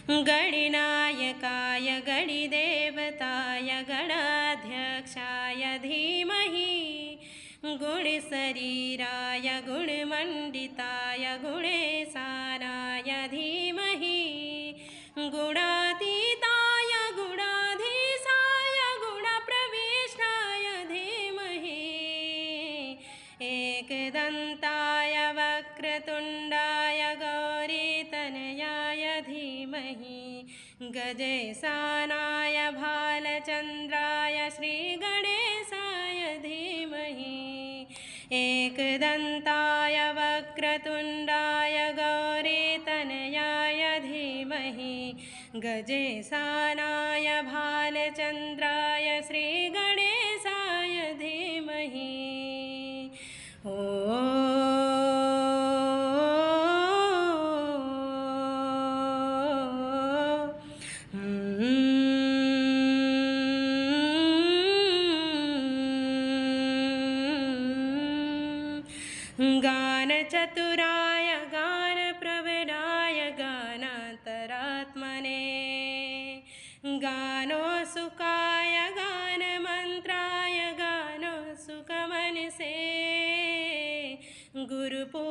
गणनायकाय गणदेवताय गणाध्यक्षाय धीमहि गुणशरीराय गुणमण्डिताय गुणेशानाय धीमहि गुणातीताय गुणाधीशाय गुणप्रविष्टाय धीमहि एकदन्ताय वक्रतुण्डाय गौरीतनयाय धीमहि गजेशानाय भालचन्द्राय श्रीगणेशाय धीमहि एकदन्ताय वक्रतुण्डाय गौरीतनयाय धीमहि गजेशानाय भालचन्द्राय श्रीगणेशाय धीमहि गानचतुराय गानप्रवीणाय गानान्तरात्मने गानोत्सुकाय गानमन्त्राय गानोत्सुकमनसे गुरुपू